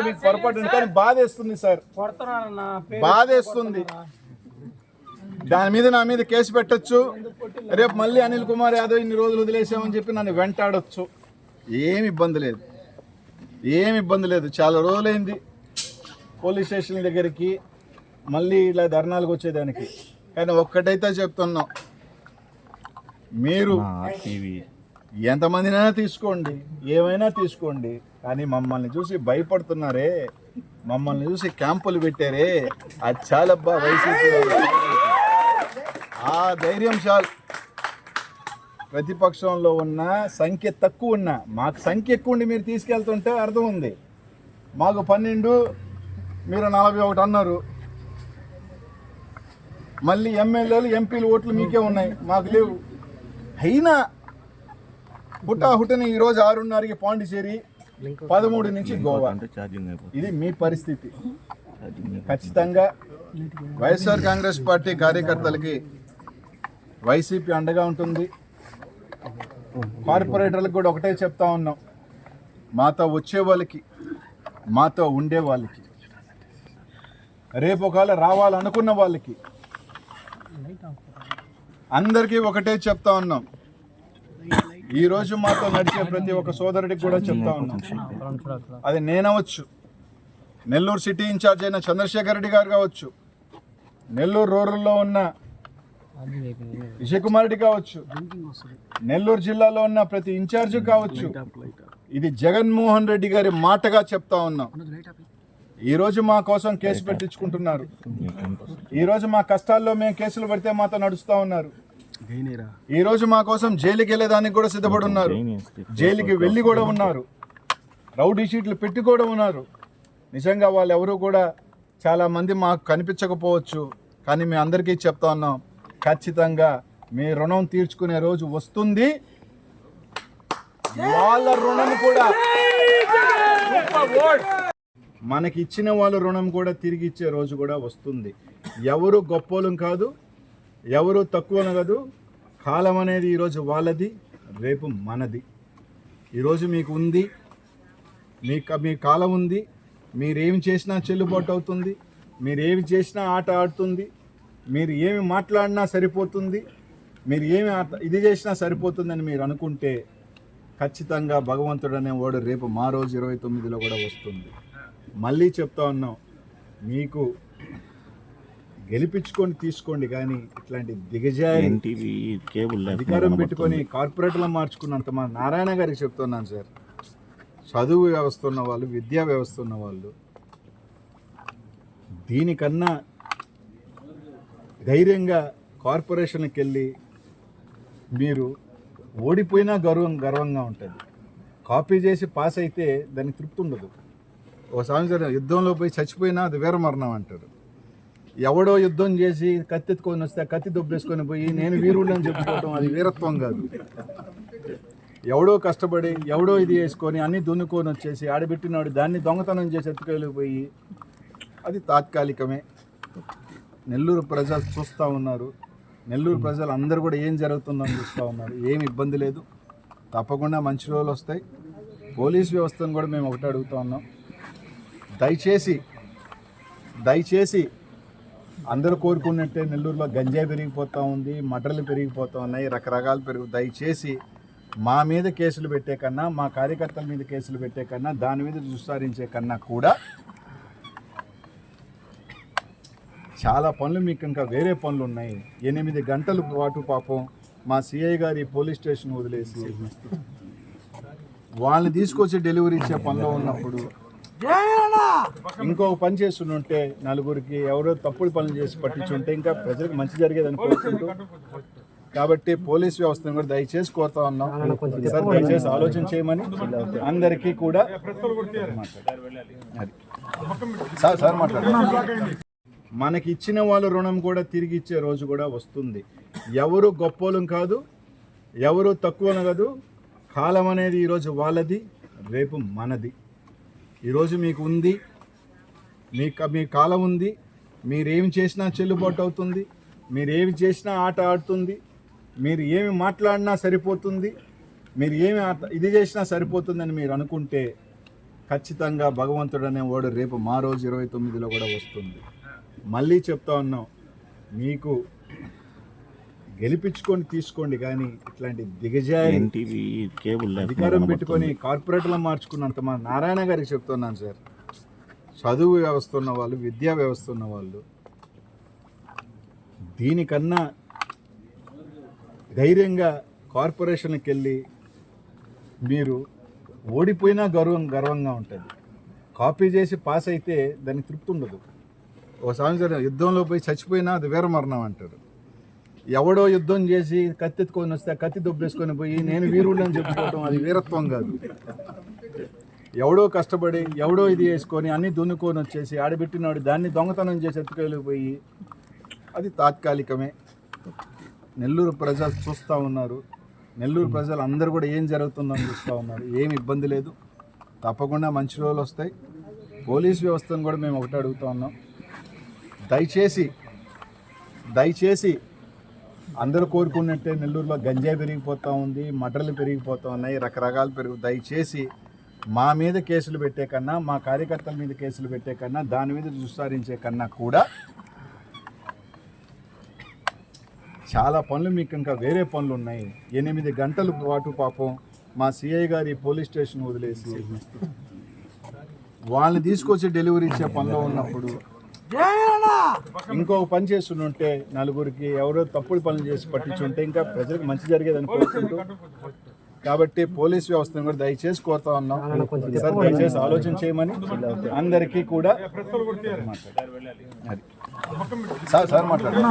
మీకు పొరపాటు కానీ బాధేస్తుంది సార్, బాధేస్తుంది. దాని మీద నా మీద కేసు పెట్టచ్చు, రేపు మళ్ళీ అనిల్ కుమార్ యాదవ్ ఇన్ని రోజులు వదిలేసామని చెప్పి నన్ను వెంటాడొచ్చు. ఏమి ఇబ్బంది లేదు, ఏమి ఇబ్బంది లేదు. చాలా రోజులైంది పోలీస్ స్టేషన్ దగ్గరికి మళ్ళీ ఇలా ధర్నాలకు వచ్చేదానికి. కానీ ఒక్కటైతే చెప్తున్నాం, మీరు ఎంతమందినైనా తీసుకోండి, ఏమైనా తీసుకోండి, కానీ మమ్మల్ని చూసి భయపడుతున్నారే, మమ్మల్ని చూసి క్యాంపులు పెట్టారే, అది చాలబ్బా వైసీపీ. ఆ ధైర్యం చాలు. ప్రతిపక్షంలో ఉన్న సంఖ్య తక్కువ ఉన్నా, మాకు సంఖ్య ఎక్కువ ఉండి మీరు తీసుకెళ్తుంటే అర్థం ఉంది. మాకు 12, మీరు 41 అన్నారు. మళ్ళీ ఎమ్మెల్యేలు ఎంపీలు ఓట్లు మీకే ఉన్నాయి, మాకు లేవు. అయినా హుటాహుటని ఈరోజు 6:30కి పాండిచేరి, 13 నుంచి గోవా. ఇది మీ పరిస్థితి. ఖచ్చితంగా వైఎస్ఆర్ కాంగ్రెస్ పార్టీ కార్యకర్తలకి వైసీపీ అండగా ఉంటుంది. కార్పొరేటర్లకు కూడా ఒకటే చెప్తా ఉన్నాం, మాతో వచ్చే వాళ్ళకి, మాతో ఉండే వాళ్ళకి, రేపు ఒకవేళ రావాలనుకున్న వాళ్ళకి అందరికీ ఒకటే చెప్తా ఉన్నాం. ఈరోజు మాతో నడిచే ప్రతి ఒక్క సోదరుడికి కూడా చెప్తా ఉన్నాం. అది నేనవచ్చు, నెల్లూరు సిటీ ఇన్ఛార్జ్ అయిన చంద్రశేఖర్ రెడ్డి గారు కావచ్చు, నెల్లూరు రూరల్లో ఉన్న విజయ్ కుమార్ రెడ్డి కావచ్చు, నెల్లూరు జిల్లాలో ఉన్న ప్రతి ఇన్ఛార్జ్ కావచ్చు. ఇది జగన్మోహన్ రెడ్డి గారి మాటగా చెప్తా ఉన్నాం. ఈరోజు మా కోసం కేసు పెట్టించుకుంటున్నారు. ఈరోజు మా కష్టాల్లో మేము కేసులు పడితే మాతో నడుస్తూ ఉన్నారు. ఈరోజు మా కోసం జైలుకి వెళ్ళేదానికి కూడా సిద్ధపడి ఉన్నారు. జైలుకి వెళ్ళి కూడా ఉన్నారు. రౌడీ షీట్లు పెట్టి కూడా ఉన్నారు. నిజంగా వాళ్ళు ఎవరు కూడా చాలామంది మాకు కనిపించకపోవచ్చు, కానీ మేము అందరికీ చెప్తా ఉన్నాం, ఖచ్చితంగా మీ రుణం తీర్చుకునే రోజు వస్తుంది. వాళ్ళ రుణం కూడా, మనకి ఇచ్చిన వాళ్ళ రుణం కూడా తిరిగి ఇచ్చే రోజు కూడా వస్తుంది. ఎవరు గొప్పోలం కాదు, ఎవరు తక్కువ కాదు. కాలం అనేది ఈరోజు వాళ్ళది, రేపు మనది. ఈరోజు మీకు ఉంది, మీ కాలం ఉంది. మీరేమి చేసినా చెల్లుబాటు అవుతుంది, మీరేమి చేసినా ఆట ఆడుతుంది, మీరు ఏమి మాట్లాడినా సరిపోతుంది, మీరు ఏమి ఇది చేసినా సరిపోతుందని మీరు అనుకుంటే ఖచ్చితంగా భగవంతుడు అనేవాడు రేపు మా రోజు 29లో కూడా వస్తుంది. మళ్ళీ చెప్తా ఉన్నాం, మీకు గెలిపించుకొని తీసుకోండి, కానీ ఇట్లాంటి దిగజారి అధికారం పెట్టుకొని కార్పొరేట్లో మార్చుకున్నంత. మా నారాయణ గారికి చెప్తున్నాను సార్, చదువు వ్యవస్థ ఉన్న వాళ్ళు, విద్యా వ్యవస్థ ఉన్న వాళ్ళు దీనికన్నా ధైర్యంగా కార్పొరేషన్కి వెళ్ళి మీరు ఓడిపోయినా గర్వంగా ఉంటుంది. కాపీ చేసి పాస్ అయితే దానికి తృప్తి ఉండదు. ఒక సంవత్సరం యుద్ధంలో పోయి చచ్చిపోయినా అది వీరమరణం అంటారు. ఎవడో యుద్ధం చేసి కత్తెత్తుకొని వస్తే కత్తి దొబ్బేసుకొని పోయి నేను వీరుడు అని చెప్పుకోవడం అది వీరత్వం కాదు. ఎవడో కష్టపడి ఎవడో ఇది వేసుకొని అన్నీ దున్నుకొని వచ్చేసి ఆడబెట్టినాడు దాన్ని దొంగతనం చేసి ఎత్తుకెళ్ళిపోయి అది తాత్కాలికమే. నెల్లూరు ప్రజలు చూస్తూ ఉన్నారు. నెల్లూరు ప్రజలు అందరూ కూడా ఏం జరుగుతుందని చూస్తూ ఉన్నారు. ఏమి ఇబ్బంది లేదు, తప్పకుండా మంచి రోజులు వస్తాయి. పోలీస్ వ్యవస్థను కూడా మేము ఒకటి అడుగుతూ ఉన్నాం, దయచేసి అందరూ కోరుకున్నట్టే నెల్లూరులో గంజాయి పెరిగిపోతూ ఉంది, మటర్లు పెరిగిపోతూ ఉన్నాయి, రకరకాలు దయచేసి మా మీద కేసులు పెట్టే కన్నా, మా కార్యకర్తల మీద కేసులు పెట్టే కన్నా, దాని మీద విచారించే కన్నా కూడా చాలా పనులు మీకు ఇంకా వేరే పనులు ఉన్నాయి. 8 గంటల పాటు పాపం మా సిఐ గారి పోలీస్ స్టేషన్ వదిలేసి వాళ్ళని తీసుకొచ్చి డెలివరీ ఇచ్చే పనిలో ఉన్నప్పుడు ఇంకొక పని చేస్తుంటే నలుగురికి ఎవరో తప్పుడు పనులు చేసి పట్టించుంటే ఇంకా ప్రజలకు మంచి జరిగేదని కోరుకుంటూ, కాబట్టి పోలీస్ వ్యవస్థను కూడా దయచేసి కోరుతా ఉన్నాం సార్, దయచేసి ఆలోచన చేయమని అందరికీ కూడా సార్ మాట్లాడారు. మనకి ఇచ్చిన వాళ్ళ రుణం కూడా తిరిగి ఇచ్చే రోజు కూడా వస్తుంది. ఎవరు గొప్పోలం కాదు, ఎవరు తక్కువ కాదు. కాలం అనేది ఈరోజు వాళ్ళది, రేపు మనది. ఈరోజు మీకు ఉంది, మీ కాలం ఉంది. మీరేమి చేసినా చెల్లుబాటు అవుతుంది, మీరేమి చేసినా ఆట ఆడుతుంది, మీరు ఏమి మాట్లాడినా సరిపోతుంది, మీరు ఏమి ఇది చేసినా సరిపోతుందని మీరు అనుకుంటే ఖచ్చితంగా భగవంతుడు అనేవాడు రేపు మా రోజు 29లో కూడా వస్తుంది. మళ్ళీ చెప్తా ఉన్నాం, మీకు గెలిపించుకొని తీసుకోండి, కానీ ఇట్లాంటి దిగజారి అధికారం పెట్టుకొని కార్పొరేట్లో మార్చుకున్నంత మా నారాయణ గారికి చెప్తున్నాను సార్, చదువు వ్యవస్థ ఉన్న వాళ్ళు, విద్యా వ్యవస్థ ఉన్న వాళ్ళు దీనికన్నా ధైర్యంగా కార్పొరేషన్కి వెళ్ళి మీరు ఓడిపోయినా గర్వంగా ఉంటుంది. కాపీ చేసి పాస్ అయితే దానికి తృప్తి ఉండదు. ఒక సంవత్సరం యుద్ధంలో పోయి చచ్చిపోయినా అది వీరమరణం అంటారు. ఎవడో యుద్ధం చేసి కత్తెత్తుకొని వస్తే కత్తి దొబ్బేసుకొని పోయి నేను వీరుడు అని చెప్పుకోవడం అది వీరత్వం కాదు. ఎవడో కష్టపడి ఎవడో ఇది వేసుకొని అన్నీ దున్నుకొని వచ్చేసి ఆడబెట్టినవాడు దాన్ని దొంగతనం చేసి ఎత్తుకెళ్ళిపోయి అది తాత్కాలికమే. నెల్లూరు ప్రజలు చూస్తూ ఉన్నారు, నెల్లూరు ప్రజలు అందరూ కూడా ఏం జరుగుతుందని చూస్తూ ఉన్నారు. ఏమి ఇబ్బంది లేదు, తప్పకుండా మంచి రోజులు వస్తాయి. పోలీస్ వ్యవస్థను కూడా మేము ఒకటి అడుగుతూ ఉన్నాం, దయచేసి అందరూ కోరుకున్నట్టే నెల్లూరులో గంజాయి పెరిగిపోతూ ఉంది, మటర్లు పెరిగిపోతూ ఉన్నాయి, రకరకాలు దయచేసి మా మీద కేసులు పెట్టే కన్నా, మా కార్యకర్తల మీద కేసులు పెట్టే కన్నా, దాని మీద విచారించే కన్నా కూడా చాలా పనులు మీకు ఇంకా వేరే పనులు ఉన్నాయి. 8 గంటల పాటు పాపం మా సిఐ గారి పోలీస్ స్టేషన్ వదిలేసి వాళ్ళని తీసుకొచ్చి డెలివరీ ఇచ్చే పనిలో ఉన్నప్పుడు ఇంకొక పని చేస్తుంటే నలుగురికి ఎవరో తప్పుడు పనులు చేసి పట్టించుంటే ఇంకా ప్రజలకు మంచి జరిగేదని కోరుకుంటూ, కాబట్టి పోలీస్ వ్యవస్థను కూడా దయచేసి కోరుతా ఉన్నాం సార్, దయచేసి ఆలోచన చేయమని అందరికీ కూడా సార్ మాట్లాడారు.